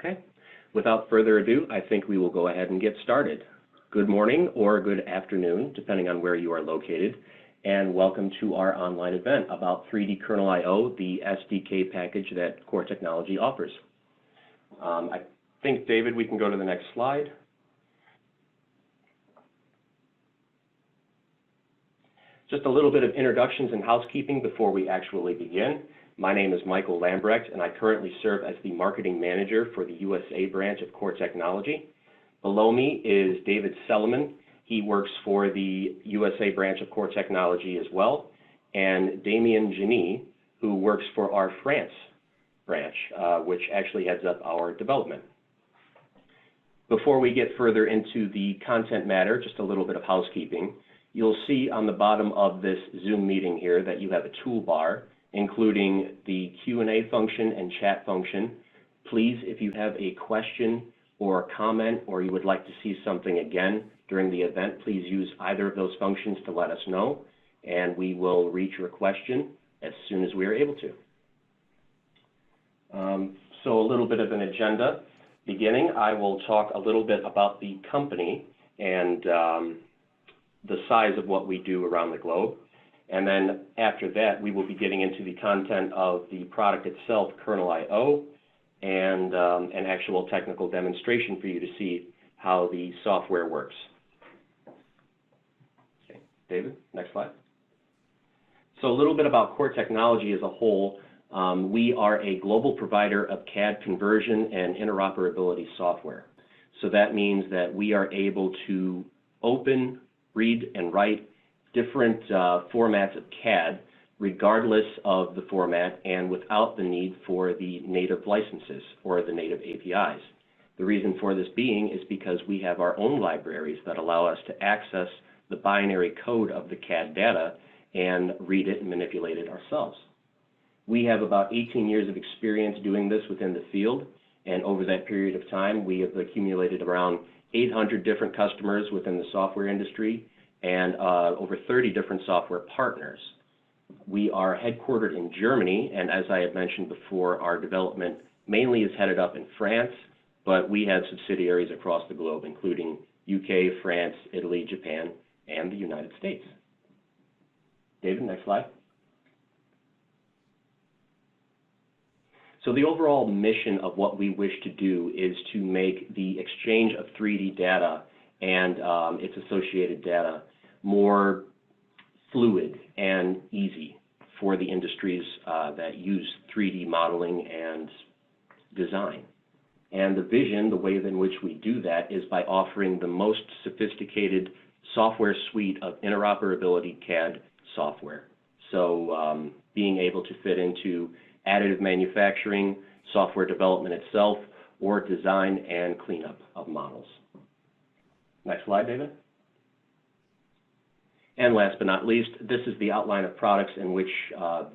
Okay, without further ado, I think we will go ahead and get started. Good morning or good afternoon, depending on where you are located, and welcome to our online event about 3D Kernel I/O, the SDK package that Core Technology offers. I think, David, we can go to the next slide. Just a little bit of introductions and housekeeping before we actually begin. My name is Michael Lambrecht, and I currently serve as the Marketing Manager for the USA branch of Core Technology. Below me is David Selman. He works for the USA branch of Core Technology as well, and Damien Genie, who works for our France branch, which actually heads up our development. Before we get further into the content matter, just a little bit of housekeeping. You'll see on the bottom of this Zoom meeting here that you have a toolbar, including the Q&A function and chat function. Please, if you have a question or a comment, or you would like to see something again during the event, please use either of those functions to let us know, and we will read your question as soon as we are able to. So a little bit of an agenda. Beginning, I will talk a little bit about the company and the size of what we do around the globe. And then after that, we will be getting into the content of the product itself, Kernel I/O, and an actual technical demonstration for you to see how the software works. Okay, David, next slide. So a little bit about Core Technology as a whole. We are a global provider of CAD conversion and interoperability software. So that means that we are able to open, read, and write different formats of CAD, regardless of the format and without the need for the native licenses or the native APIs. The reason for this being is because we have our own libraries that allow us to access the binary code of the CAD data and read it and manipulate it ourselves. We have about 18 years of experience doing this within the field, and over that period of time, we have accumulated around 800 different customers within the software industry and over 30 different software partners. We are headquartered in Germany, and as I had mentioned before, our development mainly is headed up in France, but we have subsidiaries across the globe, including UK, France, Italy, Japan, and the United States. David, next slide. So the overall mission of what we wish to do is to make the exchange of 3D data and its associated data more fluid and easy for the industries that use 3D modeling and design. And the vision, the way in which we do that, is by offering the most sophisticated software suite of interoperability CAD software. So being able to fit into additive manufacturing, software development itself, or design and cleanup of models. Next slide, David. And last but not least, this is the outline of products in which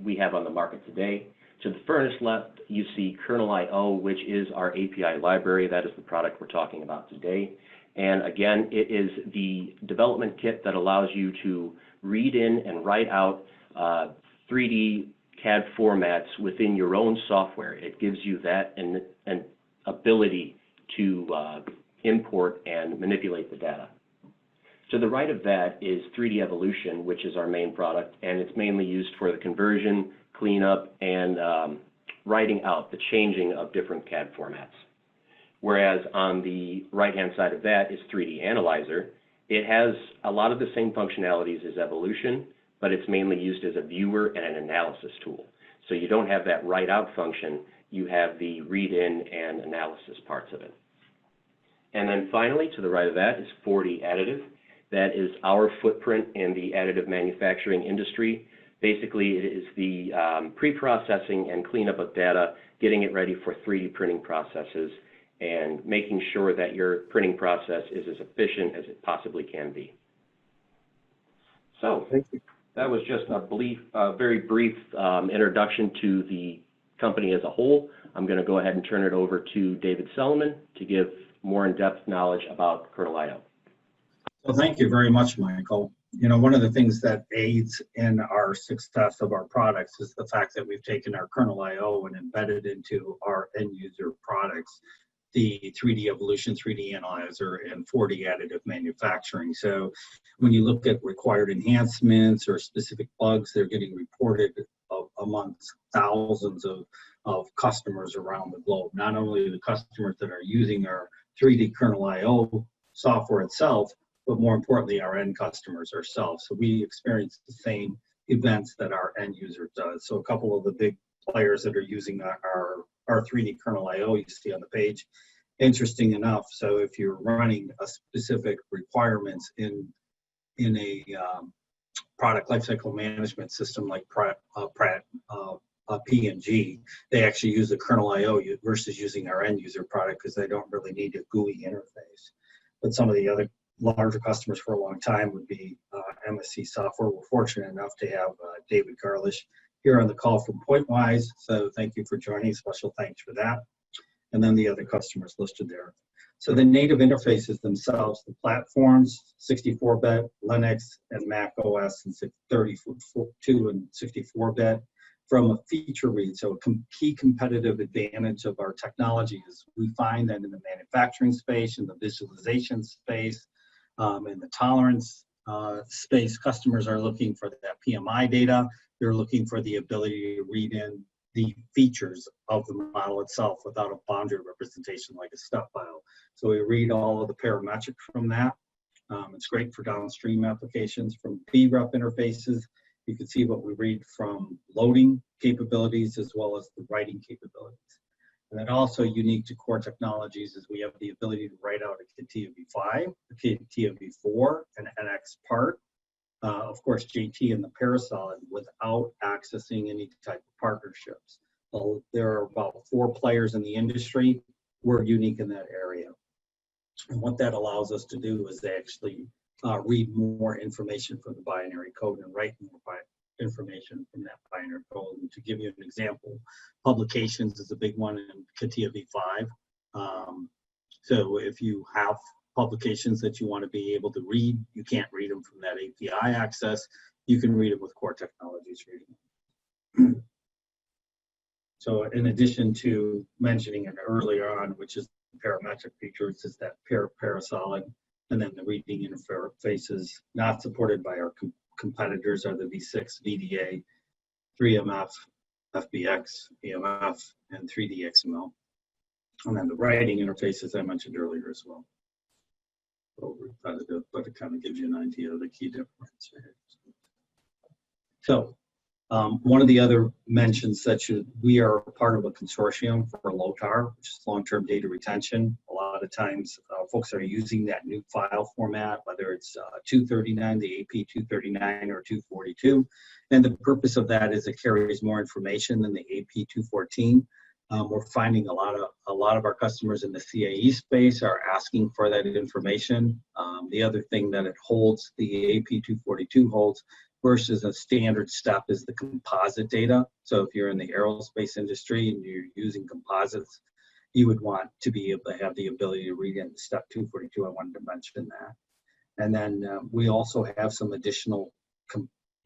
we have on the market today. To the furthest left, you see Kernel I/O, which is our API library. That is the product we're talking about today. And again, it is the development kit that allows you to read in and write out 3D CAD formats within your own software. It gives you that an ability to import and manipulate the data. To the right of that is 3D Evolution, which is our main product, and it's mainly used for the conversion, cleanup, and writing out the changing of different CAD formats. Whereas on the right-hand side of that is 3D Analyzer. It has a lot of the same functionalities as Evolution, but it's mainly used as a viewer and an analysis tool. So you don't have that write-out function, you have the read-in and analysis parts of it. And then finally, to the right of that is 4D Additive. That is our footprint in the additive manufacturing industry. Basically, it is the pre-processing and cleanup of data, getting it ready for 3D printing processes, and making sure that your printing process is as efficient as it possibly can be. So, thank you. That was just a very brief introduction to the company as a whole. I'm going to go ahead and turn it over to David Selman to give more in-depth knowledge about Kernel I/O. Well, thank you very much, Michael. You know, one of the things that aids in our success of our products is the fact that we've taken our Kernel I/O and embedded into our end user products. the 3D Evolution, 3D Analyzer, and 4D additive manufacturing. So when you look at required enhancements or specific bugs, they're getting reported amongst thousands of customers around the globe. Not only the customers that are using our 3D Kernel IO software itself, but more importantly, our end customers ourselves. So we experience the same events that our end user does. So a couple of the big players that are using our 3D Kernel IO you see on the page, interesting enough. So if you're running a specific requirements in a product lifecycle management system like P&G, they actually use the Kernel IO versus using our end user product because they don't really need a GUI interface. But some of the other larger customers for a long time would be MSC Software. We're fortunate enough to have David Garlish here on the call from Pointwise. So thank you for joining. Special thanks for that. And then the other customers listed there. So the native interfaces themselves, the platforms, 64-bit, Linux, and Mac OS, and 32 and 64-bit. From a feature read, so a key competitive advantage of our technology is we find that in the manufacturing space, in the visualization space, in the tolerance space, customers are looking for that PMI data. They're looking for the ability to read in the features of the model itself without a boundary representation like a step file. So we read all of the parametric from that. It's great for downstream applications. From BREP interfaces, you can see what we read from loading capabilities as well as the writing capabilities. And then also unique to core technologies is we have the ability to write out a CATIA V5, a CATIA V4, an NX part, of course, JT and the Parasolid without accessing any type of partnerships. So there are about 4 players in the industry. We're unique in that area. And what that allows us to do is actually read more information from the binary code and write more information from that binary code. And to give you an example, publications is a big one in CATIA V5. So if you have publications that you want to be able to read, you can't read them from that API access. You can read it with core technologies reading. So in addition to mentioning it earlier on, which is the parametric features, is that Parasolid, and then the reading interfaces not supported by our competitors are the V6, VDA, 3MF, FBX, EMF, and 3D XML. And then the writing interfaces I mentioned earlier as well. So repetitive, but it kind of gives you an idea of the key difference. So one of the other mentions that we are part of a consortium for LOTAR, which is long-term data retention. A lot of times folks are using that new file format, whether it's 239, the AP 239 or 242. And the purpose of that is it carries more information than the AP 214. We're finding a lot of our customers in the CAE space are asking for that information. The other thing that it holds, the AP 242 holds, versus a standard step is the composite data. So if you're in the aerospace industry and you're using composites, you would want to be able to have the ability to read in step 242. I wanted to mention that. And then we also have some additional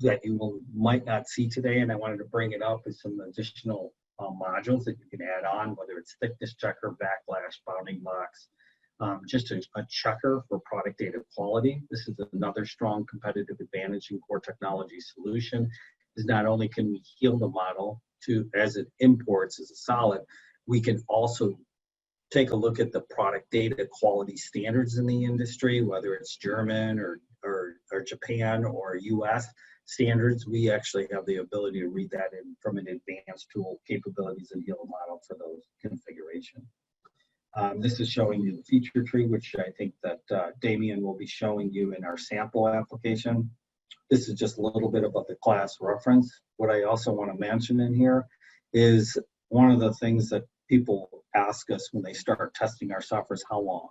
that you might not see today, and I wanted to bring it up as some additional modules that you can add on, whether it's thickness checker, backlash, bounding box, just a checker for product data quality. This is another strong competitive advantage in core technology solution, is not only can we heal the model as it imports as a solid, we can also take a look at the product data quality standards in the industry, whether it's German or Japan or US standards. We actually have the ability to read that in from an advanced tool capabilities and heal a model for those configuration. This is showing you the feature tree, which I think that Damien will be showing you in our sample application. This is just a little bit about the class reference. What I also want to mention in here is one of the things that people ask us when they start testing our software is how long?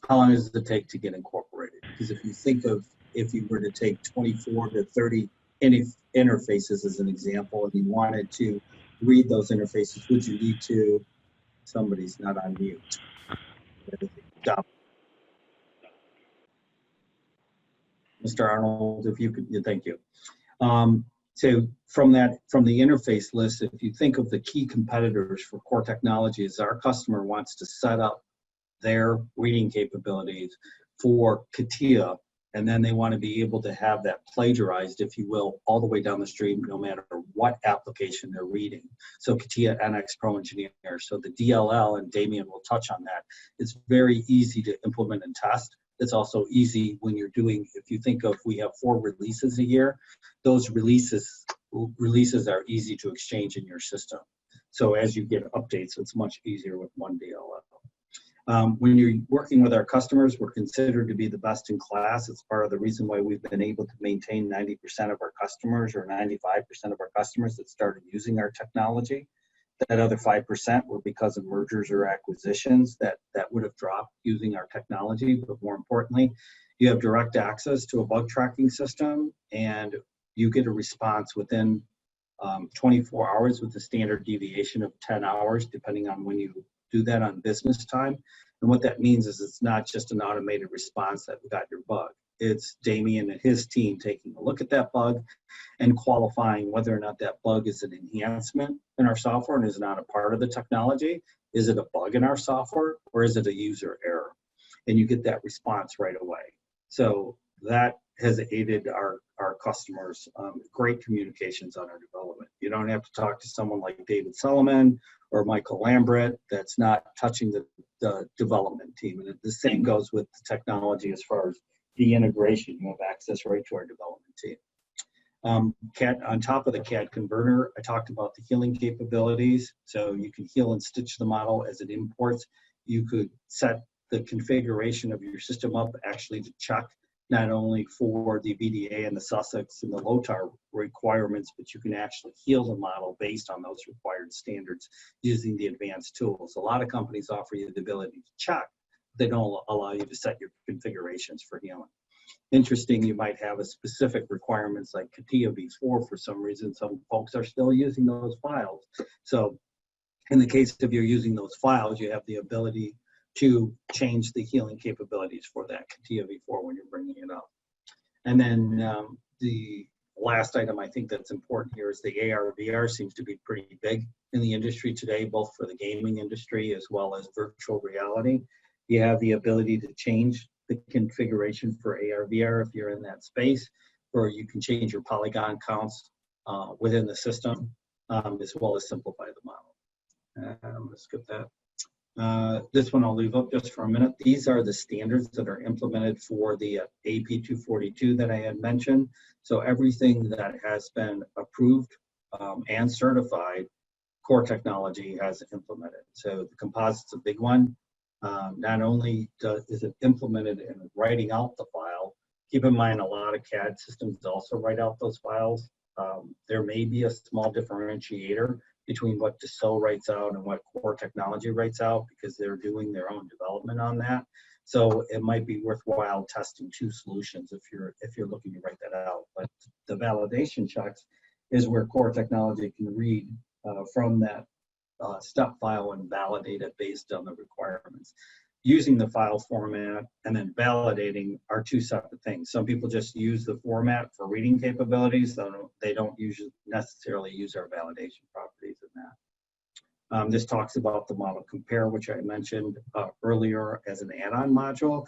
How long does it take to get incorporated? Because if you think of, if you were to take 24 to 30 interfaces as an example, and you wanted to read those interfaces, would you need to, somebody's not on mute. Mr. Arnold, if you could, thank you. So from the interface list, if you think of the key competitors for Core Technologies, our customer wants to set up their reading capabilities for CATIA, and then they want to be able to have that plagiarized, if you will, all the way down the stream, no matter what application they're reading. So CATIA NX Pro Engineer. So the DLL, and Damien will touch on that, it's very easy to implement and test. It's also easy when you're doing, if you think of, we have 4 releases a year, those releases are easy to exchange in your system. So as you get updates, it's much easier with one DLL. When you're working with our customers, we're considered to be the best in class. It's part of the reason why we've been able to maintain 90% of our customers, or 95% of our customers that started using our technology. That other 5% were because of mergers or acquisitions that would have dropped using our technology. But more importantly, you have direct access to a bug tracking system, and you get a response within 24 hours with a standard deviation of 10 hours, depending on when you do that on business time. And what that means is it's not just an automated response that we got your bug. It's Damien and his team taking a look at that bug and qualifying whether or not that bug is an enhancement in our software and is not a part of the technology. Is it a bug in our software, or is it a user error? And you get that response right away. So that has aided our customers, great communications on our development. You don't have to talk to someone like David Solomon or Michael Lambert that's not touching the development team. And the same goes with the technology as far as the integration. You have access right to our development team. CAD, on top of the CAD converter, I talked about the healing capabilities. So you can heal and stitch the model as it imports. You could set the configuration of your system up actually to check not only for the VDA and the Sussex and the LOTAR requirements, but you can actually heal the model based on those required standards using the advanced tools. A lot of companies offer you the ability to check. They don't allow you to set your configurations for healing. Interesting, you might have a specific requirements like CATIA v4 for some reason. Some folks are still using those files. So in the case of you're using those files, you have the ability to change the healing capabilities for that CATIA v4 when you're bringing it up. And then the last item I think that's important here is the AR/VR seems to be pretty big in the industry today, both for the gaming industry as well as virtual reality. You have the ability to change the configuration for AR/VR if you're in that space, or you can change your polygon counts within the system, as well as simplify the model. I'm going to skip that. This one I'll leave up just for a minute. These are the standards that are implemented for the AP242 that I had mentioned. So everything that has been approved and certified, Core Technology has implemented. So the composite's a big one. Not only is it implemented in writing out the file, keep in mind a lot of CAD systems also write out those files. There may be a small differentiator between what Dassault writes out and what Core Technology writes out, because they're doing their own development on that. So it might be worthwhile testing 2 solutions if you're looking to write that out. But the validation checks is where Core Technology can read from that step file and validate it based on the requirements. Using the file format and then validating are 2 separate things. Some people just use the format for reading capabilities, so they don't necessarily use our validation properties in that. This talks about the model compare, which I mentioned earlier as an add-on module.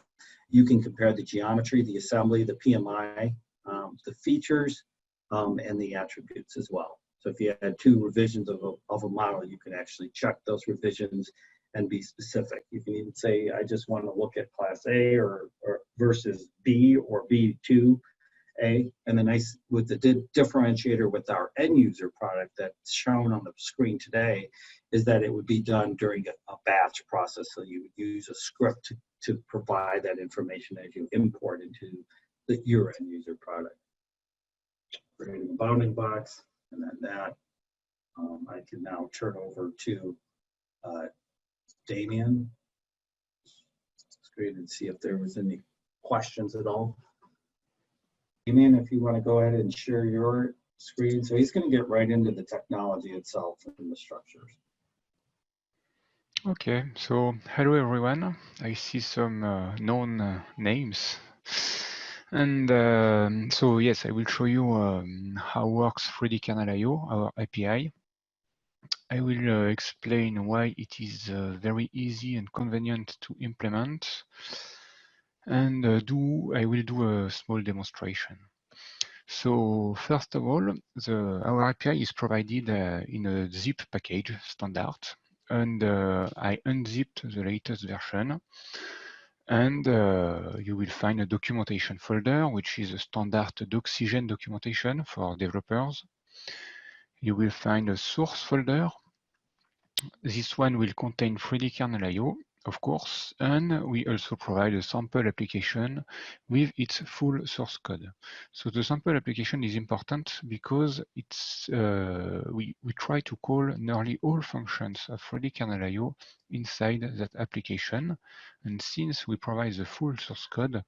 You can compare the geometry, the assembly, the PMI, the features, and the attributes as well. So if you had 2 revisions of a model, you can actually check those revisions and be specific. You can even say, I just want to look at class A or versus B or B2A. And the nice with the differentiator with our end user product that's shown on the screen today is that it would be done during a batch process. So you would use a script to provide that information as you import into your end user product. Creating a bounding box, and then that I can now turn over to Damien. Screen and see if there was any questions at all. Damien, if you want to go ahead and share your screen. So he's going to get right into the technology itself and the structures. Okay, so hello everyone. I see some known names. And so yes, I will show you how works 3D Kernel IO, our API. I will explain why it is very easy and convenient to implement, and I will do a small demonstration. So first of all, our API is provided in a zip package standard, and I unzipped the latest version. And you will find a documentation folder, which is a standard Doxygen documentation for developers. You will find a source folder. This one will contain 3D kernel IO, of course, and we also provide a sample application with its full source code. So the sample application is important because it's we try to call nearly all functions of 3D kernel IO inside that application. And since we provide the full source code,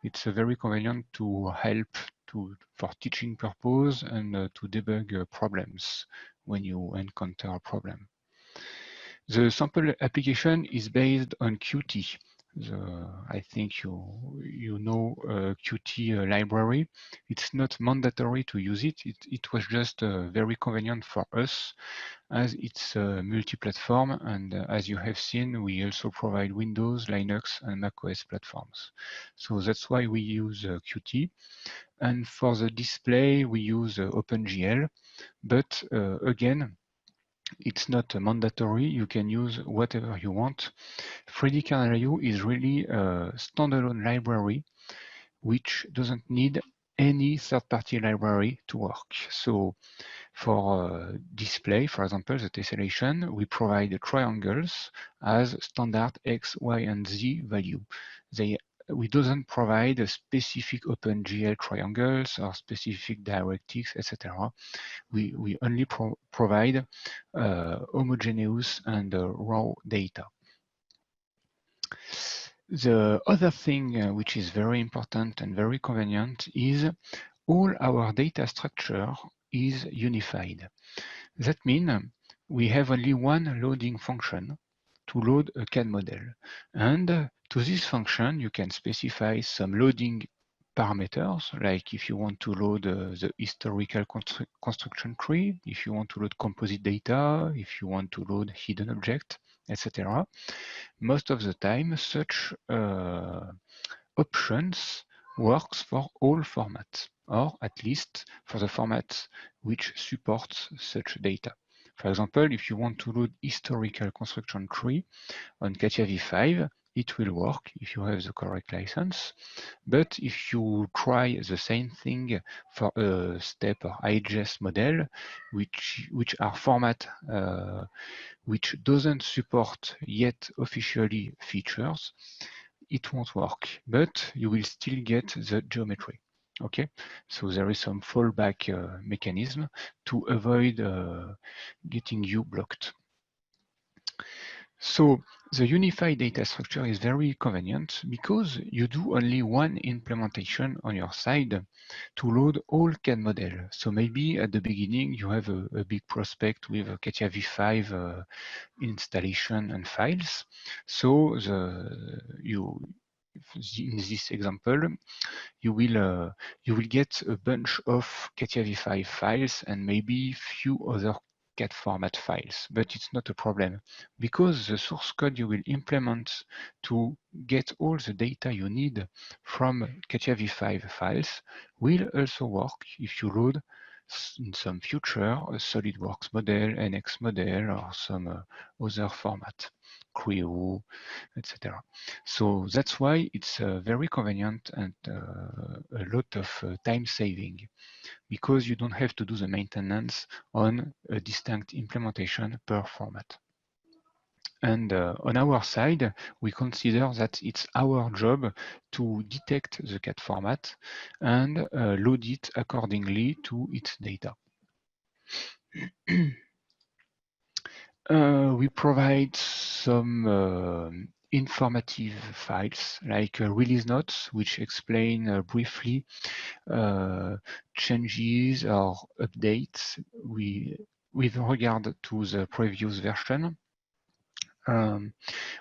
it's very convenient to help for teaching purpose and to debug problems when you encounter a problem. The sample application is based on Qt. I think you know Qt library. It's not mandatory to use it. It was just very convenient for us as it's multi-platform, and as you have seen, we also provide Windows, Linux, and macOS platforms. So that's why we use Qt. And for the display, we use OpenGL. But again, it's not mandatory. You can use whatever you want. 3D Kernel IO is really a standalone library which doesn't need any third-party library to work. So for display, for example, the tessellation, we provide triangles as standard X, Y, and Z value. We doesn't provide a specific OpenGL triangles or specific DirectX, etc. We only provide homogeneous and raw data. The other thing which is very important and very convenient is all our data structure is unified. That means we have only one loading function to load a CAD model. And to this function, you can specify some loading parameters, like if you want to load the historical construction tree, if you want to load composite data, if you want to load hidden object, etc. Most of the time, such options works for all formats, or at least for the formats which supports such data. For example, if you want to load historical construction tree on CATIA V5, it will work if you have the correct license. But if you try the same thing for a STEP or IGES model, which are format which doesn't support yet officially features, it won't work, but you will still get the geometry. Okay, so there is some fallback mechanism to avoid getting you blocked. So the unified data structure is very convenient because you do only one implementation on your side to load all CAD model. So maybe at the beginning you have a big prospect with a CATIA V5 installation and files. So in this example, you will get a bunch of CATIA V5 files and maybe few other CAD format files, but it's not a problem because the source code you will implement to get all the data you need from CATIA V5 files will also work if you load in some future a SolidWorks model, NX model, or some other format, Creo, etc. So that's why it's very convenient and a lot of time saving because you don't have to do the maintenance on a distinct implementation per format. And on our side, we consider that it's our job to detect the CAD format and load it accordingly to its data. We provide some informative files like release notes, which explain briefly changes or updates with regard to the previous version.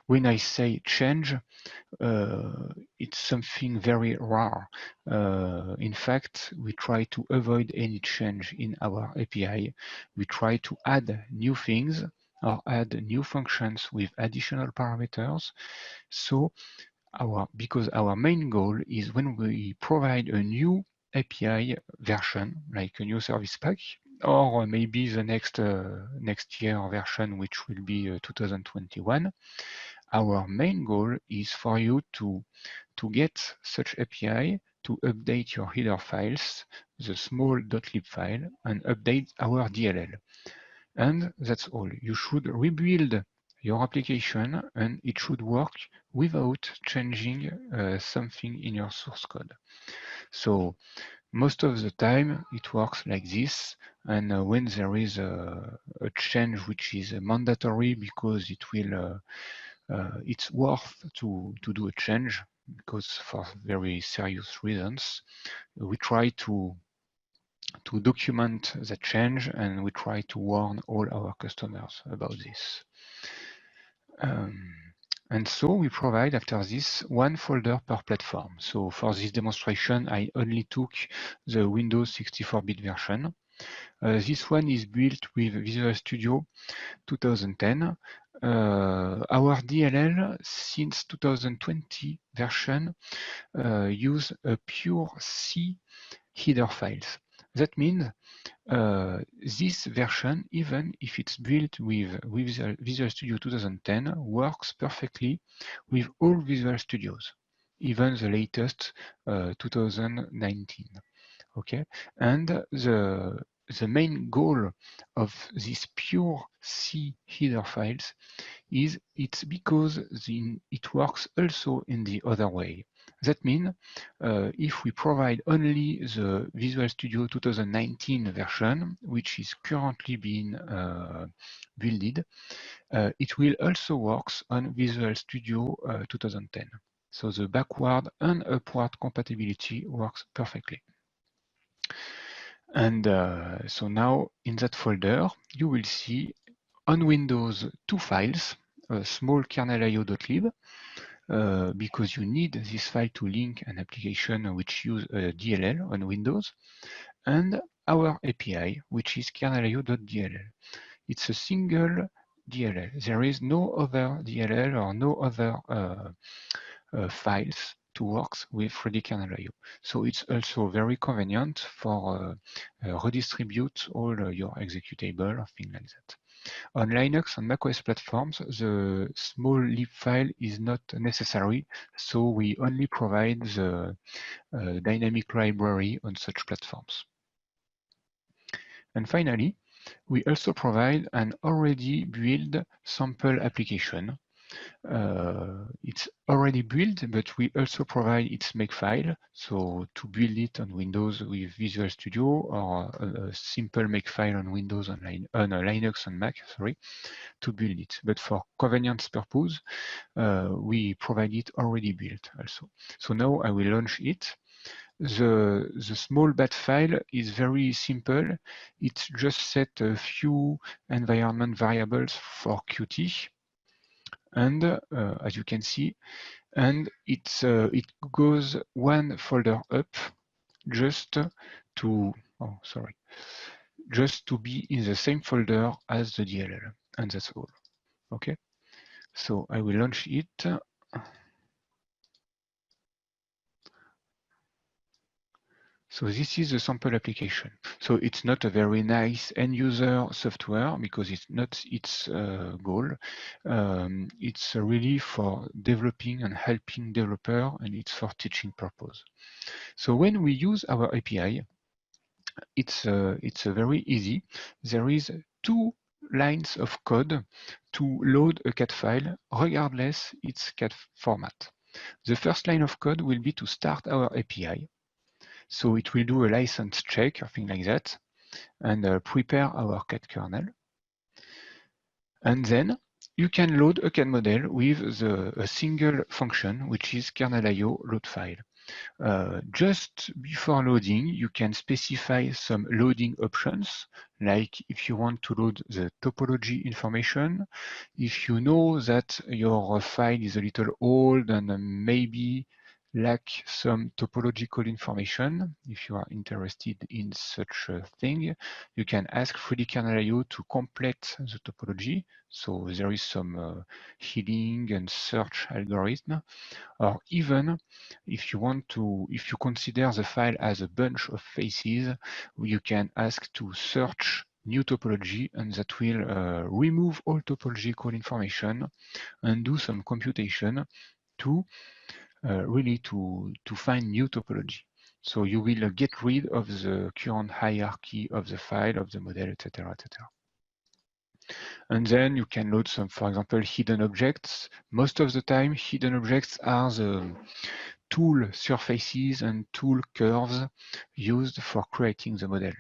When I say change, it's something very rare. In fact, we try to avoid any change in our API. We try to add new things or add new functions with additional parameters. So because our main goal is when we provide a new API version, like a new service pack, or maybe the next year version, which will be 2021, our main goal is for you to get such API to update your header files, the small .lib file, and update our DLL. And that's all. You should rebuild your application and it should work without changing something in your source code. So most of the time it works like this, and when there is a change which is mandatory because it will it's worth to do a change because for very serious reasons, we try to document the change and we try to warn all our customers about this. And so we provide after this one folder per platform. So for this demonstration, I only took the Windows 64-bit version. This one is built with Visual Studio 2010. Our DLL since 2020 version use a pure C header files. That means this version, even if it's built with Visual Studio 2010, works perfectly with all Visual Studios, even the latest 2019. Okay, and the main goal of this pure C header files is it's because it works also in the other way. That means if we provide only the Visual Studio 2019 version, which is currently being builded, it will also work on Visual Studio 2010. So the backward and upward compatibility works perfectly. And so now in that folder, you will see on Windows 2 files, a small kernel.io.lib, because you need this file to link an application which use a DLL on Windows, and our API, which is kernel.io.dll. It's a single DLL. There is no other DLL or no other files to work with FreddyKernel.io. So it's also very convenient for redistribute all your executable or things like that. On Linux and macOS platforms, the small lib file is not necessary, so we only provide the dynamic library on such platforms. And finally, we also provide an already built sample application. It's already built, but we also provide its makefile. So to build it on Windows with Visual Studio or a simple makefile on Windows on Linux and Mac, sorry, to build it. But for convenience purpose, we provide it already built also. So now I will launch it. The small bat file is very simple. It just set a few environment variables for Qt. And as you can see, and it goes one folder up just to, just to be in the same folder as the DLL, and that's all. Okay, so I will launch it. So this is a sample application. So it's not a very nice end user software because it's not its goal. It's really for developing and helping developer, and it's for teaching purpose. So when we use our API, it's very easy. There is 2 lines of code to load a CAD file, regardless its CAD format. The first line of code will be to start our API. So it will do a license check or thing like that, and prepare our CAD kernel. And then you can load a CAD model with a single function, which is kernel.io load file. Just before loading, you can specify some loading options, like if you want to load the topology information, if you know that your file is a little old and maybe lack some topological information. If you are interested in such a thing, you can ask 3dkernel.io to complete the topology. So there is some healing and search algorithm. Or even if you consider the file as a bunch of faces, you can ask to search new topology, and that will remove all topological information and do some computation to really to find new topology. So you will get rid of the current hierarchy of the file, of the model, etc., etc. And then you can load some, for example, hidden objects. Most of the time, hidden objects are the tool surfaces and tool curves used for creating the model.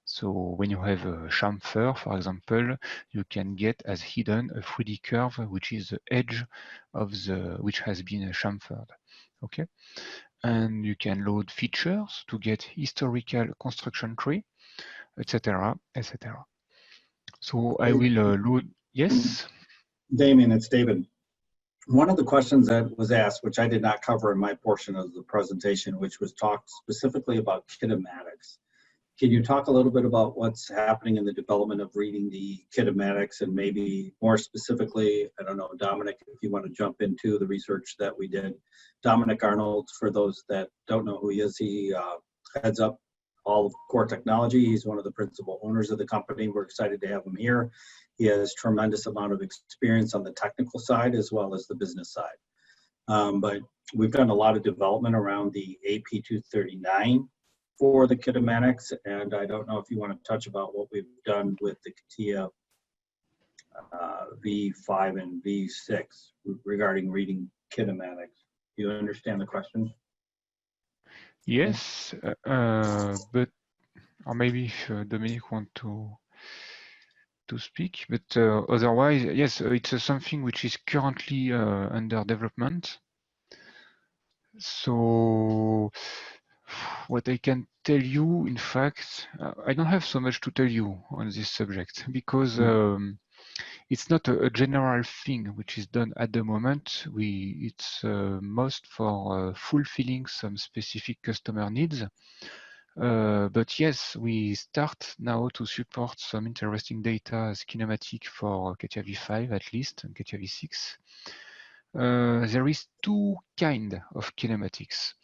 So when you have a chamfer, for example, you can get as hidden a 3D curve, which is the edge of which has been chamfered. Okay, and you can load features to get historical construction tree, etc., etc. So I will load. Yes. Damien, it's David. One of the questions that was asked, which I did not cover in my portion of the presentation, which was talked specifically about kinematics. Can you talk a little bit about what's happening in the development of reading the kinematics, and maybe more specifically, I don't know, Dominic, if you want to jump into the research that we did. Dominic Arnold, for those that don't know who he is, he heads up all of Core Technology. He's one of the principal owners of the company. We're excited to have him here. He has tremendous amount of experience on the technical side as well as the business side. But we've done a lot of development around the AP239 for the kinematics, and I don't know if you want to touch about what we've done with the CATIA V5 and V6 regarding reading kinematics. Do you understand the question? Yes, but or maybe if Dominic want to speak, but otherwise, yes, it's something which is currently under development. So what I can tell you, in fact, I don't have so much to tell you on this subject because it's not a general thing which is done at the moment. It's most for fulfilling some specific customer needs. But yes, we start now to support some interesting data as kinematic for CATIA V5 at least, and CATIA V6. There is two kinds of kinematics.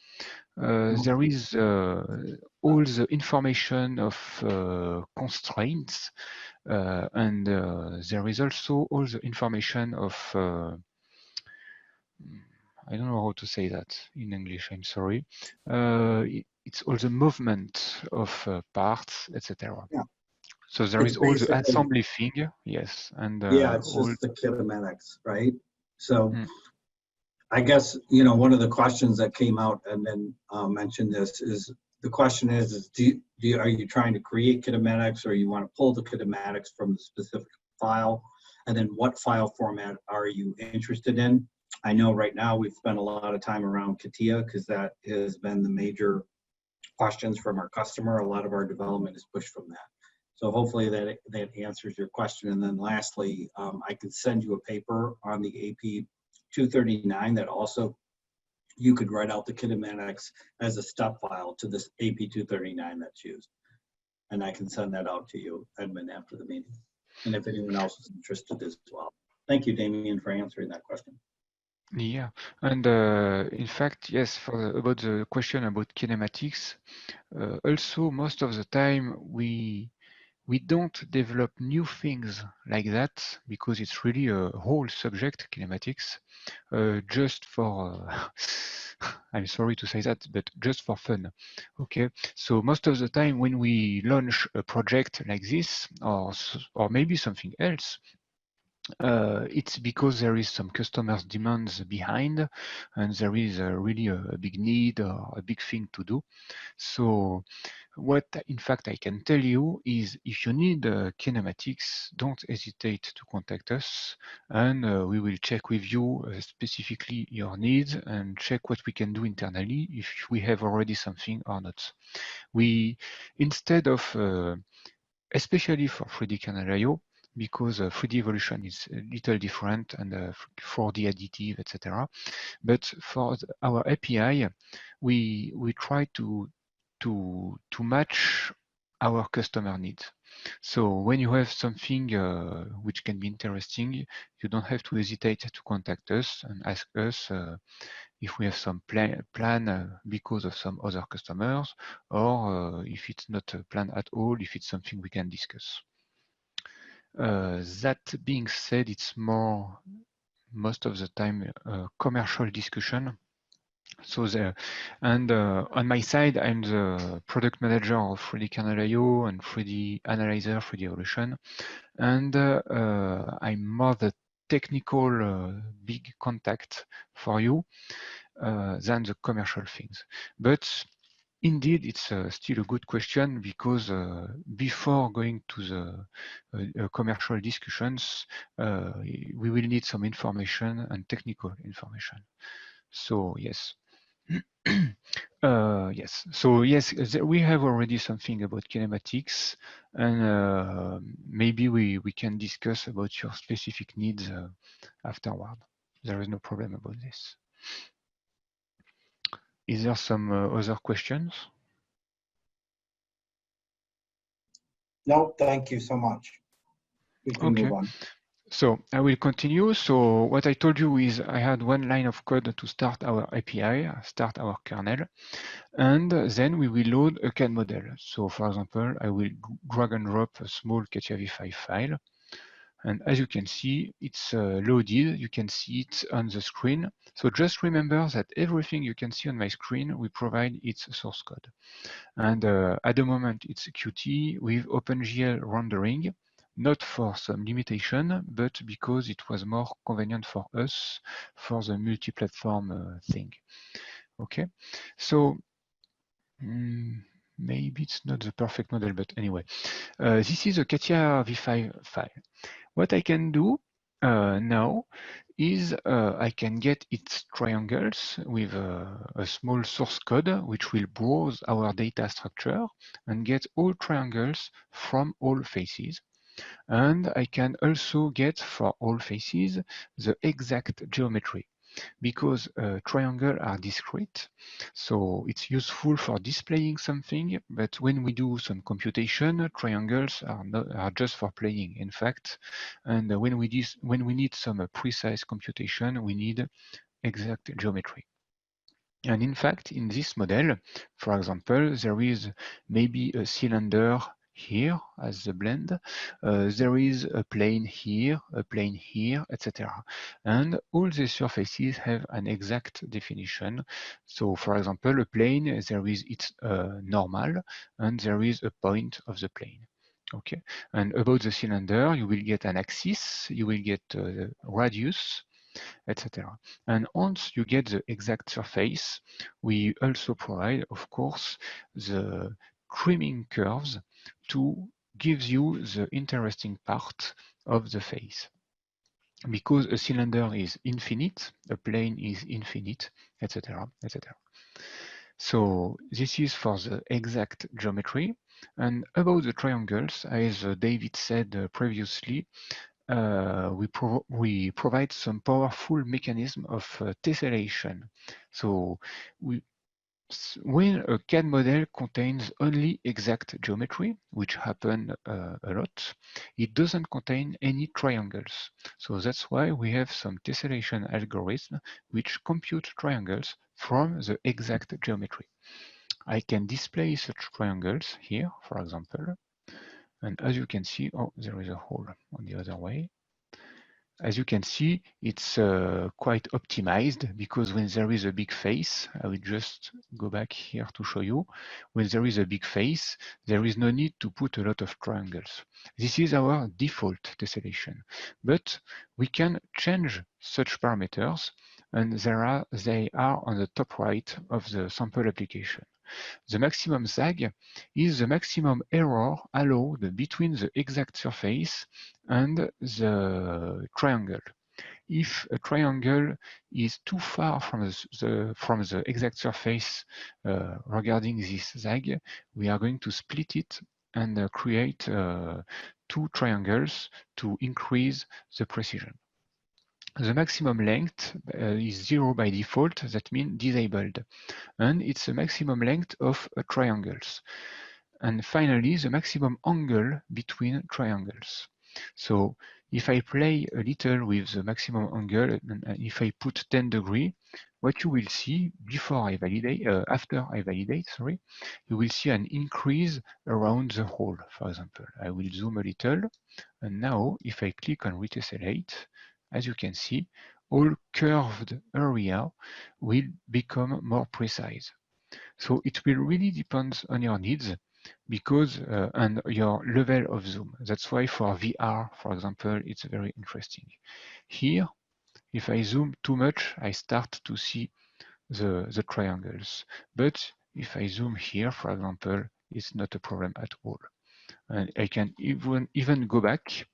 There is all the information of constraints, and there is also all the information of I don't know how to say that in English, I'm sorry. It's all the movement of parts, etc. Yeah. So there is all the assembly thing, yes, and yeah, it's just the kinematics, right? So I guess, you know, one of the questions that came out and then mentioned this is, the question is are you trying to create kinematics, or you want to pull the kinematics from the specific file? And then what file format are you interested in? I know right now we've spent a lot of time around CATIA because that has been the major questions from our customer. A lot of our development is pushed from that. So hopefully that answers your question. And then lastly, I could send you a paper on the AP239 that also you could write out the kinematics as a step file to this AP239 that's used. And I can send that out to you, Edmund, after the meeting. And if anyone else is interested as well. Thank you, Damien, for answering that question. Yeah, and in fact, yes, about the question about kinematics, also most of the time we don't develop new things like that because it's really a whole subject, kinematics, just for, I'm sorry to say that, but just for fun. Okay, so most of the time when we launch a project like this, or maybe something else, it's because there is some customers' demands behind, and there is really a big need or a big thing to do. So what in fact I can tell you is if you need kinematics, don't hesitate to contact us, and we will check with you specifically your needs and check what we can do internally if we have already something or not. We, instead of, especially for 3D Canal IO, because 3D evolution is a little different and 4D additive, etc. But for our API, we try to match our customer needs. So when you have something which can be interesting, you don't have to hesitate to contact us and ask us if we have some plan because of some other customers, or if it's not a plan at all, if it's something we can discuss. That being said, it's most of the time commercial discussion. So on my side, I'm the product manager of 3D Canal IO and 3D Analyzer, 3D Evolution, and I'm more the technical big contact for you than the commercial things. But indeed, it's still a good question because before going to the commercial discussions, we will need some information and technical information. So yes. Yes. So yes, we have already something about kinematics, and maybe we can discuss about your specific needs afterward. There is no problem about this. Is there some other questions? No, thank you so much. We can move on. So I will continue. So what I told you is I had one line of code to start our API, start our kernel, and then we will load a CAD model. So for example, I will drag and drop a small CATIA V5 file. And as you can see, it's loaded. You can see it on the screen. So just remember that everything you can see on my screen, we provide its source code. And at the moment, it's Qt with OpenGL rendering, not for some limitation, but because it was more convenient for us for the multi-platform thing. Okay, so maybe it's not the perfect model, but anyway, this is a CATIA V5 file. What I can do now is I can get its triangles with a small source code which will browse our data structure and get all triangles from all faces. And I can also get for all faces the exact geometry, because triangles are discrete. So it's useful for displaying something, but when we do some computation, triangles are just for playing, in fact. And when we need some precise computation, we need exact geometry. And in fact, in this model, for example, there is maybe a cylinder here as the blend. There is a plane here, etc. And all the surfaces have an exact definition. So for example, a plane, there is its normal, and there is a point of the plane. Okay, and about the cylinder, you will get an axis, you will get radius, etc. And once you get the exact surface, we also provide, of course, the trimming curves to give you the interesting part of the face. Because a cylinder is infinite, a plane is infinite, etc., etc. So this is for the exact geometry. And about the triangles, as David said previously, we provide some powerful mechanism of tessellation. So when a CAD model contains only exact geometry, which happen a lot, it doesn't contain any triangles. So that's why we have some tessellation algorithm which compute triangles from the exact geometry. I can display such triangles here, for example. And as you can see, oh, there is a hole on the other way. As you can see, it's quite optimized, because when there is a big face, I will just go back here to show you. When there is a big face, there is no need to put a lot of triangles. This is our default tessellation, but we can change such parameters, and they are on the top right of the sample application. The maximum sag is the maximum error allowed between the exact surface and the triangle. If a triangle is too far from the exact surface regarding this zag, we are going to split it and create two triangles to increase the precision. The maximum length is 0 by default, that means disabled, and it's the maximum length of triangles. And finally, the maximum angle between triangles. So if I play a little with the maximum angle, and if I put 10 degrees, what you will see before I validate, after I validate, sorry, you will see an increase around the hole, for example. I will zoom a little, and now if I click on retessellate, as you can see, all curved area will become more precise. So it will really depend on your needs because and your level of zoom. That's why for VR, for example, it's very interesting. Here, if I zoom too much, I start to see the triangles. But if I zoom here, for example, it's not a problem at all. And I can even go back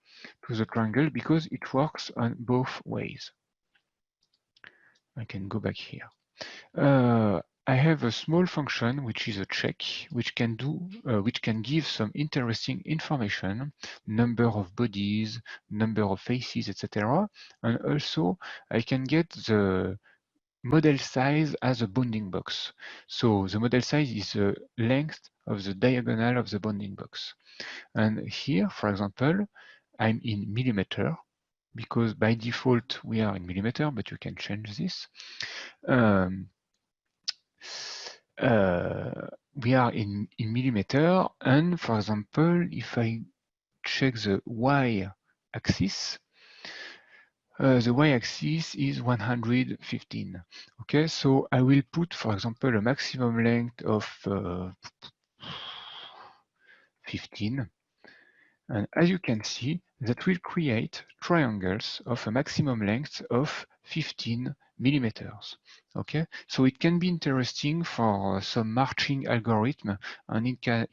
to the triangle because it works on both ways. I can go back here. I have a small function which is a check, which can give some interesting information, number of bodies, number of faces, etc. And also I can get the model size as a bounding box. So the model size is the length of the diagonal of the bounding box. And here, for example, I'm in millimeter because by default we are in millimeter, but you can change this. We are in millimeter, and for example, if I check the y-axis, the y-axis is 115. Okay, so I will put, for example, a maximum length of 15. And as you can see, that will create triangles of a maximum length of 15 millimeters. Okay, so it can be interesting for some marching algorithm, and it can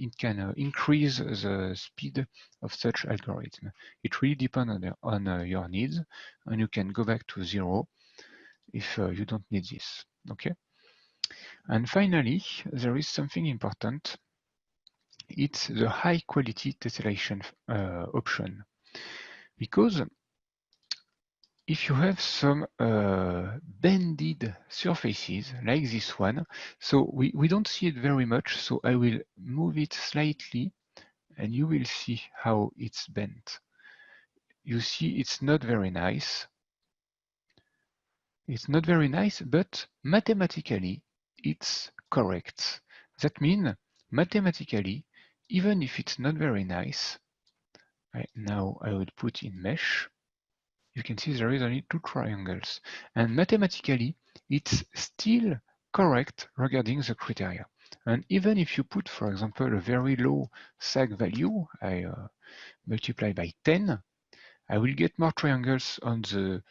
increase the speed of such algorithm. It really depends on your needs, and you can go back to 0 if you don't need this. Okay, and finally, there is something important. It's the high quality tessellation option. Because if you have some bended surfaces like this one, so we don't see it very much, so I will move it slightly and you will see how it's bent. You see it's not very nice. It's not very nice, but mathematically it's correct. That means mathematically, even if it's not very nice, now I would put in mesh. You can see there is only two triangles. And mathematically, it's still correct regarding the criteria. And even if you put, for example, a very low sag value, I multiply by 10, I will get more triangles on the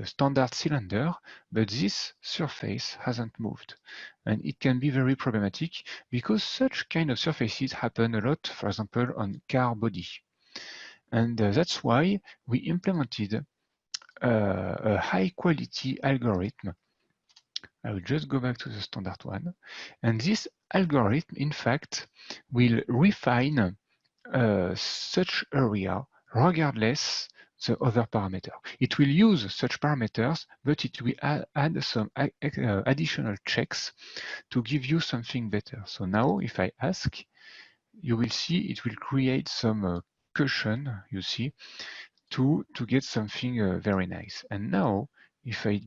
standard cylinder, but this surface hasn't moved. And it can be very problematic because such kind of surfaces happen a lot, for example, on car body. And that's why we implemented a high quality algorithm. I will just go back to the standard one. And this algorithm, in fact, will refine such area regardless the other parameter. It will use such parameters, but it will add some additional checks to give you something better. So now if I ask, you will see it will create some cushion, you see, to get something very nice. And now, if I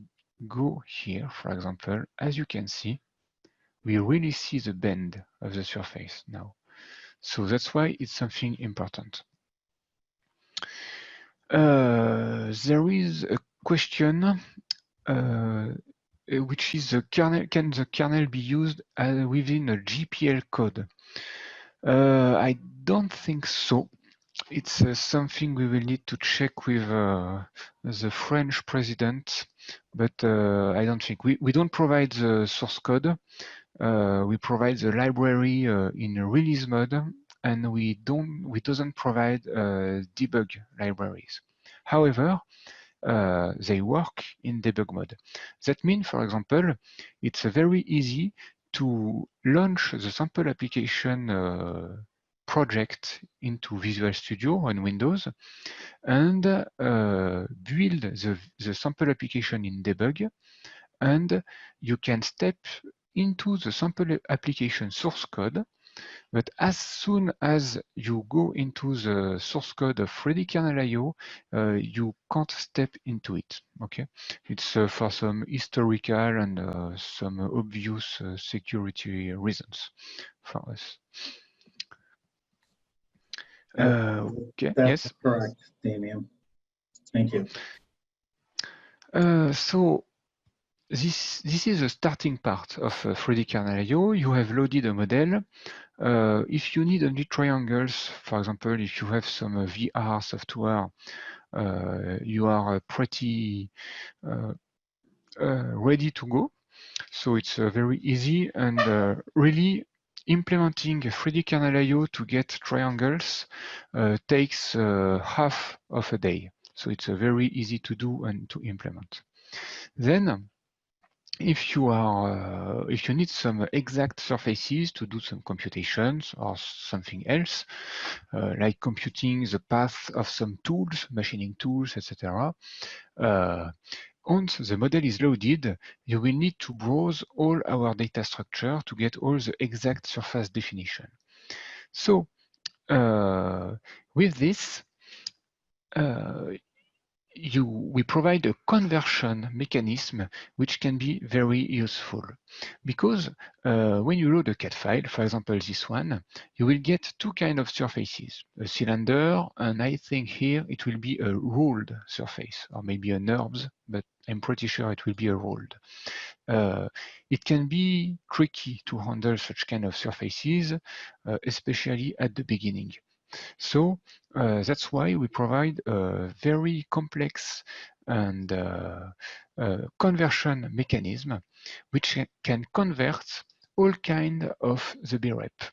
go here, for example, as you can see, we really see the bend of the surface now. So that's why it's something important. There is a question which is the kernel, can the kernel be used within a GPL code? I don't think so. It's something we will need to check with the French president, but I don't think we don't provide the source code, we provide the library in a release mode, and we doesn't provide debug libraries. However, they work in debug mode. That means, for example, it's very easy to launch the sample application project into Visual Studio on Windows and build the sample application in debug, and you can step into the sample application source code. But as soon as you go into the source code of FreddyKernel.io, you can't step into it. Okay, it's for some historical and some obvious security reasons for us. Okay. That's Yes. correct, Damien. Thank you. So this is the starting part of FreddyKernel.io. You have loaded a model. If you need only triangles, for example, if you have some VR software, you are pretty ready to go. So it's very easy, and really implementing FreddyKernel.io to get triangles takes half of a day. So it's very easy to do and to implement. Then, if you need some exact surfaces to do some computations or something else, like computing the path of some tools, machining tools, etc., once the model is loaded, you will need to browse all our data structure to get all the exact surface definition. So with this, we provide a conversion mechanism which can be very useful, because when you load a CAD file, for example this one, you will get two kinds of surfaces, a cylinder, and I think here it will be a ruled surface, or maybe a NURBS, but I'm pretty sure it will be a ruled. It can be tricky to handle such kind of surfaces, especially at the beginning. So that's why we provide a very complex and conversion mechanism which can convert all kind of the BREP.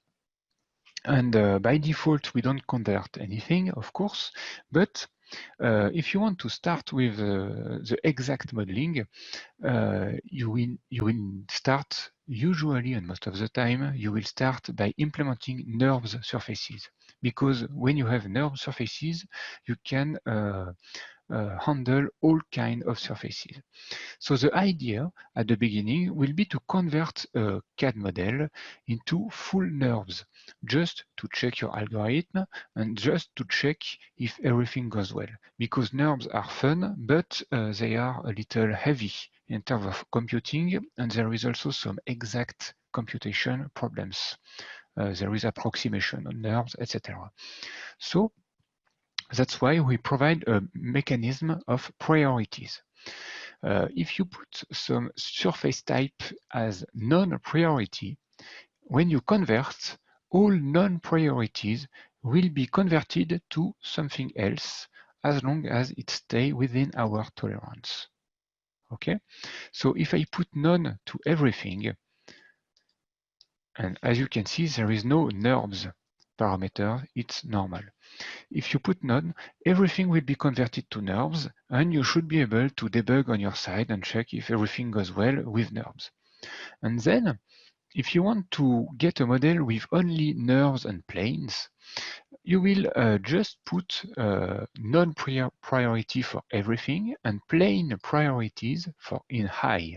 And by default, we don't convert anything, of course, but if you want to start with the exact modeling, you will start, usually and most of the time, you will start by implementing NURBS surfaces. Because when you have NURBS surfaces, you can handle all kinds of surfaces. So the idea at the beginning will be to convert a CAD model into full NURBS, just to check your algorithm and just to check if everything goes well. Because NURBS are fun, but they are a little heavy in terms of computing, and there is also some exact computation problems. There is approximation on NURBS, etc. So that's why we provide a mechanism of priorities. If you put some surface type as non-priority, when you convert, all non-priorities will be converted to something else as long as it stays within our tolerance. Okay, so if I put none to everything, and as you can see, there is no NURBS parameter, it's normal. If you put none, everything will be converted to NURBS, and you should be able to debug on your side and check if everything goes well with NURBS. And then, if you want to get a model with only NURBS and planes, you will just put non-priority for everything and plane priorities for in high.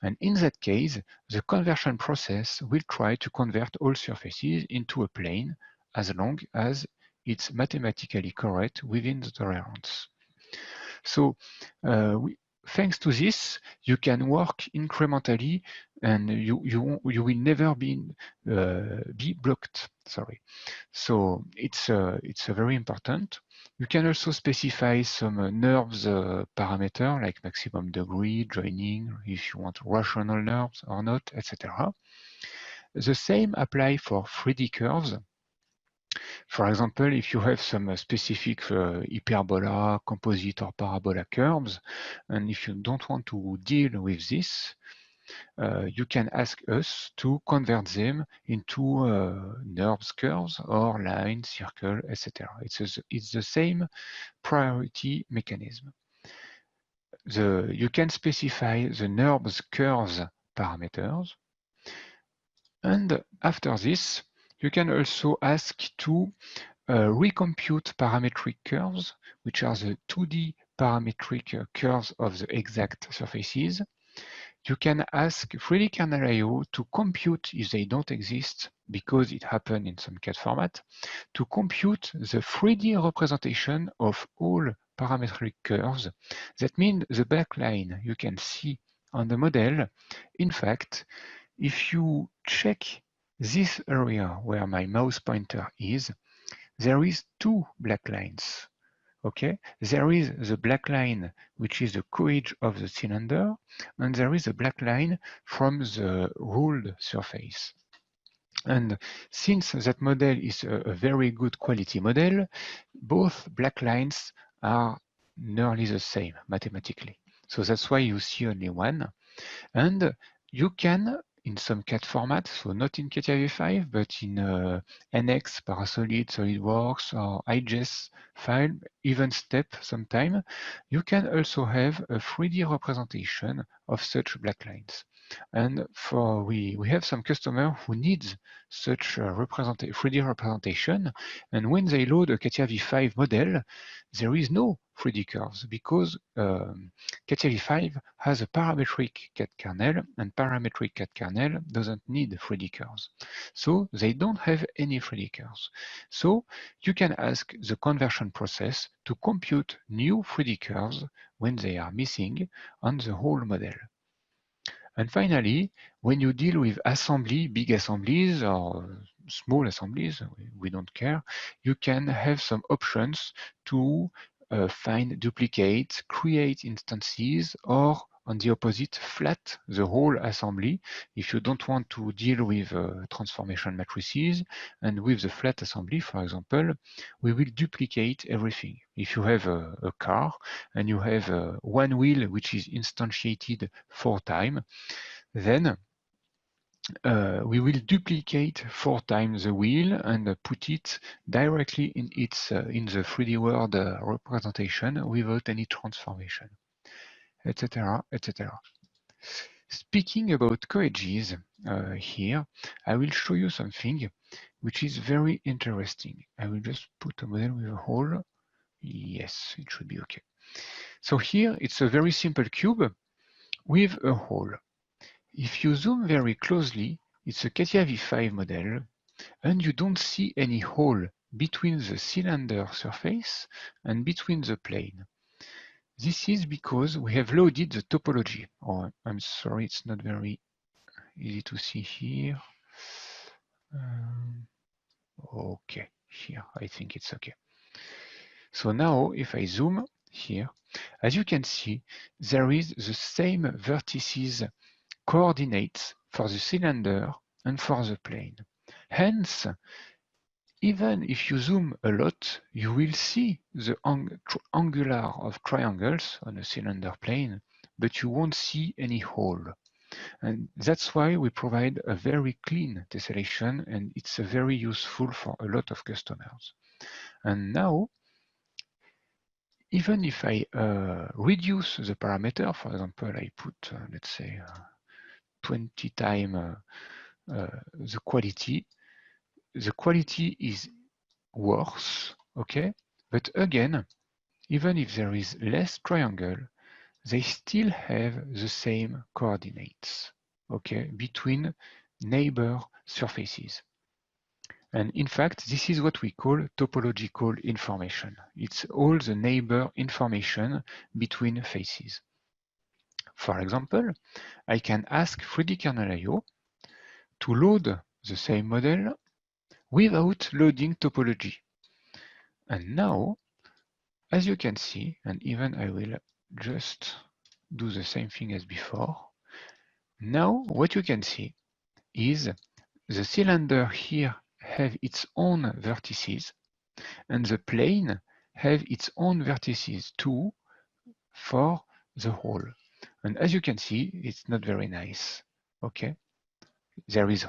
And in that case, the conversion process will try to convert all surfaces into a plane as long as it's mathematically correct within the tolerance. So thanks to this, you can work incrementally, and you will never be blocked. Sorry. So it's very important. You can also specify some NURBS parameter like maximum degree, joining, if you want rational NURBS or not, etc. The same apply for 3D curves. For example, if you have some specific hyperbola, composite or parabola curves, and if you don't want to deal with this, you can ask us to convert them into NURBS curves or lines, circle, etc. It's the same priority mechanism. You can specify the NURBS curves parameters. And after this, you can also ask to recompute parametric curves, which are the 2D parametric curves of the exact surfaces. You can ask 3D kernel IO to compute, if they don't exist, because it happened in some CAD format, to compute the 3D representation of all parametric curves. That means the black line you can see on the model. In fact, if you check this area where my mouse pointer is, there is two black lines. Okay, there is the black line, which is the co-edge of the cylinder, and there is a black line from the ruled surface. And since that model is a very good quality model, both black lines are nearly the same mathematically. So that's why you see only one. And you can, in some CAD format, so not in CATIA V5, but in NX, Parasolid, SolidWorks, or IGES file, even STEP sometime, you can also have a 3D representation of such black lines. And we have some customer who needs such a 3D representation, and when they load a CATIA V5 model, there is no 3D curves because CATIA V5 has a parametric CAD kernel, and parametric CAD kernel doesn't need 3D curves. So they don't have any 3D curves. So you can ask the conversion process to compute new 3D curves when they are missing on the whole model. And finally, when you deal with assembly, big assemblies or small assemblies, we don't care, you can have some options to find duplicates, create instances, or on the opposite, flat the whole assembly if you don't want to deal with transformation matrices. And with the flat assembly, for example, we will duplicate everything. If you have a car and you have one wheel which is instantiated 4 times, then we will duplicate 4 times the wheel and put it directly in the 3D world representation without any transformation, etc., etc. Speaking about co-edges here, I will show you something which is very interesting. I will just put a model with a hole. Yes, it should be okay. So here it's a very simple cube with a hole. If you zoom very closely, it's a CATIA V5 model, and you don't see any hole between the cylinder surface and between the plane. This is because we have loaded the topology. Oh, I'm sorry, it's not very easy to see here. Okay, here, I think it's okay. So now, if I zoom here, as you can see, there is the same vertices coordinates for the cylinder and for the plane. Hence, even if you zoom a lot, you will see the angular of triangles on a cylinder plane, but you won't see any hole. And that's why we provide a very clean tessellation, and it's very useful for a lot of customers. And now, even if I reduce the parameter, for example, I put, let's say, 20 times the quality is worse, okay? But again, even if there is less triangle, they still have the same coordinates, okay, between neighbor surfaces. And in fact, this is what we call topological information. It's all the neighbor information between faces. For example, I can ask 3D kernel IO to load the same model without loading topology. And now, as you can see, and even I will just do the same thing as before. Now, what you can see is the cylinder here have its own vertices, and the plane have its own vertices too for the hole. And as you can see, it's not very nice. Okay, there is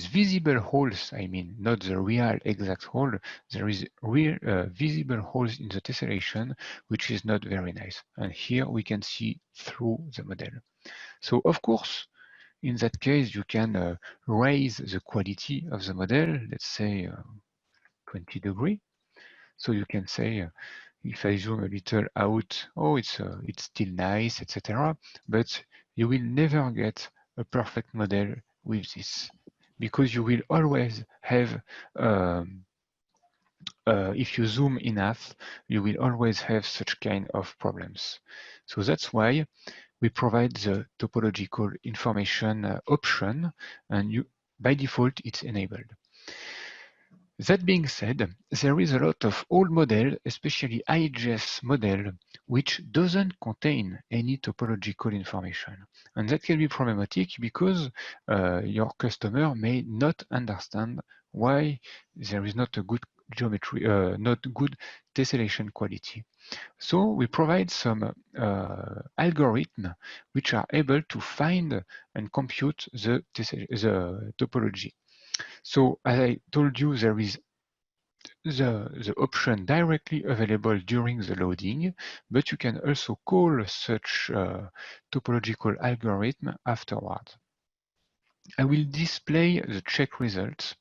visible holes. I mean, not the real exact hole. There is real visible holes in the tessellation, which is not very nice. And here we can see through the model. So of course, in that case, you can raise the quality of the model. Let's say 20 degrees. So you can say, if I zoom a little out, oh, it's still nice, etc. But you will never get a perfect model with this, because you will always have, if you zoom enough, you will always have such kind of problems. So that's why we provide the topological information option, and by default, it's enabled. That being said, there is a lot of old model, especially IHS model, which doesn't contain any topological information. And that can be problematic because your customer may not understand why there is not a good geometry, not good tessellation quality. So we provide some algorithm which are able to find and compute the topology. So as I told you, there is the option directly available during the loading, but you can also call such topological algorithm afterwards. I will display the check results.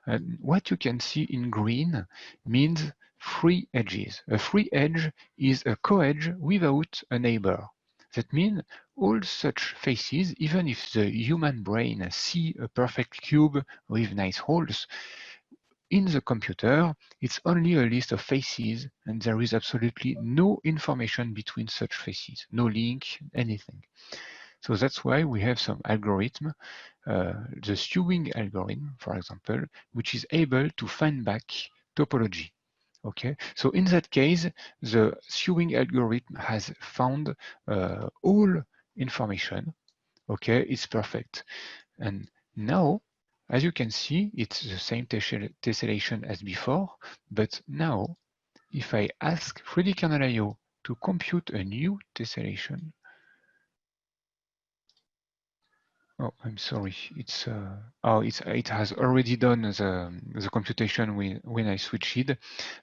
And what you can see in green means free edges. A free edge is a co-edge without a neighbor. That means all such faces, even if the human brain see a perfect cube with nice holes, in the computer, it's only a list of faces, and there is absolutely no information between such faces, no link, anything. So that's why we have some algorithm, the skewing algorithm, for example, which is able to find back topology. Okay, so in that case, the skewing algorithm has found all information. Okay, it's perfect. And now, as you can see, it's the same tessellation as before, but now, if I ask 3Dkernel.io to compute a new tessellation, oh, I'm sorry, it has already done the computation when I switched,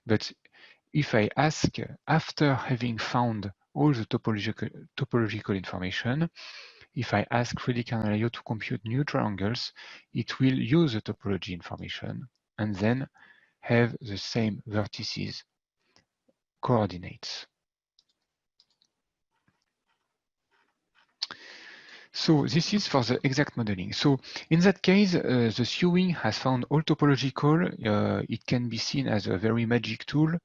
but if I ask after having found all the topological information, if I ask 3Dkernel.io to compute new triangles, it will use the topology information and then have the same vertices coordinates. So this is for the exact modeling. So in that case, the skewing has found all topological. It can be seen as a very magic tool.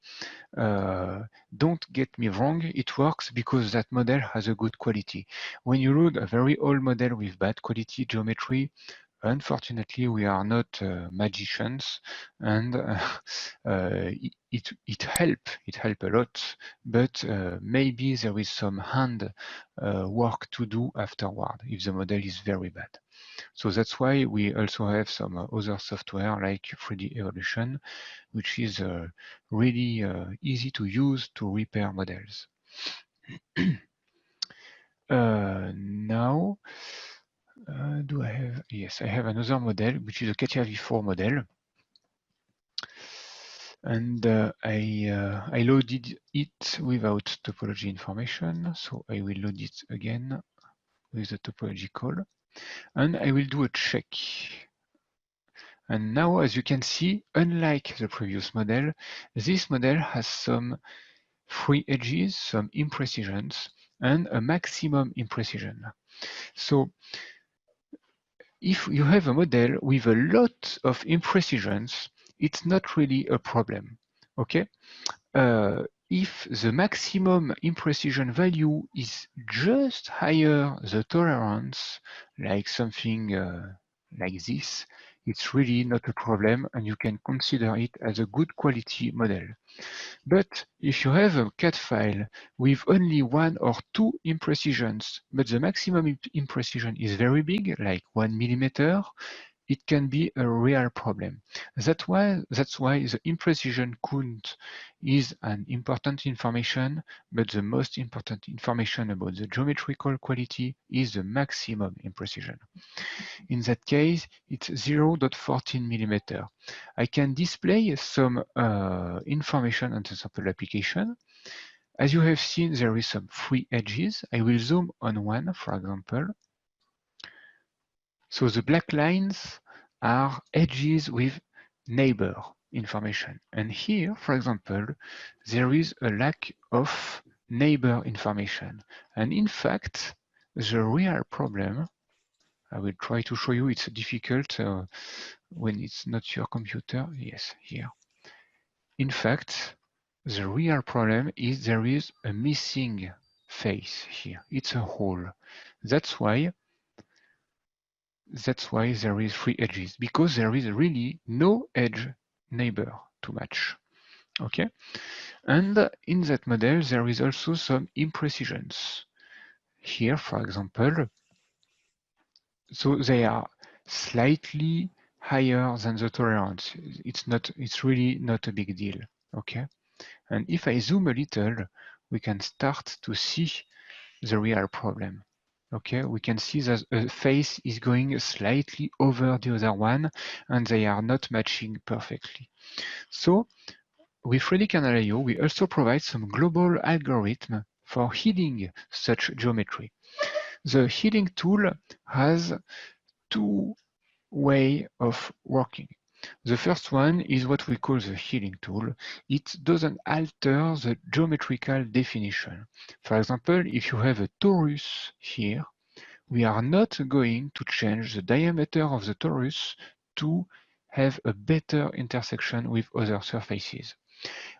Don't get me wrong, it works because that model has a good quality. When you load a very old model with bad quality geometry, unfortunately, we are not magicians, and it help a lot, but maybe there is some hand work to do afterward if the model is very bad. So that's why we also have some other software like 3D Evolution, which is really easy to use to repair models. Now, do I have? Yes, I have another model, which is a CATIA V4 model. And I loaded it without topology information. So I will load it again with the topology call. And I will do a check. And now, as you can see, unlike the previous model, this model has some free edges, some imprecisions, and a maximum imprecision. So if you have a model with a lot of imprecisions, it's not really a problem, okay? If the maximum imprecision value is just higher the tolerance, like something like this, it's really not a problem, and you can consider it as a good quality model. But if you have a CAD file with only 1 or 2 imprecisions, but the maximum imprecision is very big, like 1 millimeter, it can be a real problem. That's why the imprecision count is an important information, but the most important information about the geometrical quality is the maximum imprecision. In that case, it's 0.14 millimeter. I can display some information on the sample application. As you have seen, there is some free edges. I will zoom on one, for example. So the black lines are edges with neighbor information. And here, for example, there is a lack of neighbor information. And in fact, the real problem, I will try to show you, it's difficult when it's not your computer. Yes, here. In fact, the real problem is there is a missing face here. It's a hole. That's why there is free edges, because there is really no edge neighbor to match. Okay, and in that model there is also some imprecisions. Here, for example, so they are slightly higher than the tolerance. It's really not a big deal. Okay, and if I zoom a little, we can start to see the real problem. Okay, we can see that a face is going slightly over the other one, and they are not matching perfectly. So with 3dCanal.io, we also provide some global algorithm for healing such geometry. The healing tool has two ways of working. The first one is what we call the healing tool. It doesn't alter the geometrical definition. For example, if you have a torus here, we are not going to change the diameter of the torus to have a better intersection with other surfaces.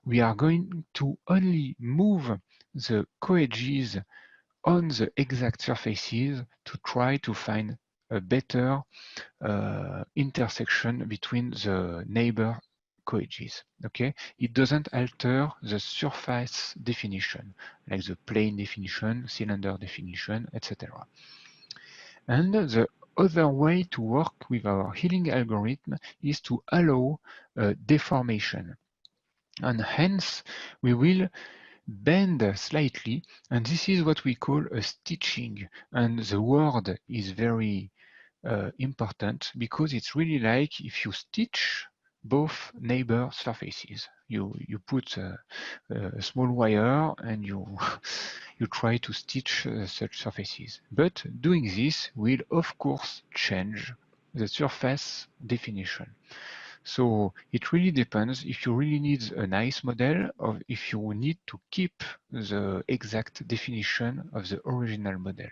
We are going to only move the co-edges on the exact surfaces to try to find a better intersection between the neighbor co-edges. Okay, it doesn't alter the surface definition, like the plane definition, cylinder definition, etc. And the other way to work with our healing algorithm is to allow deformation. And hence, we will bend slightly, and this is what we call a stitching. And the word is very important, because it's really like if you stitch both neighbor surfaces. You put a small wire and you you try to stitch such surfaces. But doing this will of course change the surface definition. So it really depends if you really need a nice model or if you need to keep the exact definition of the original model.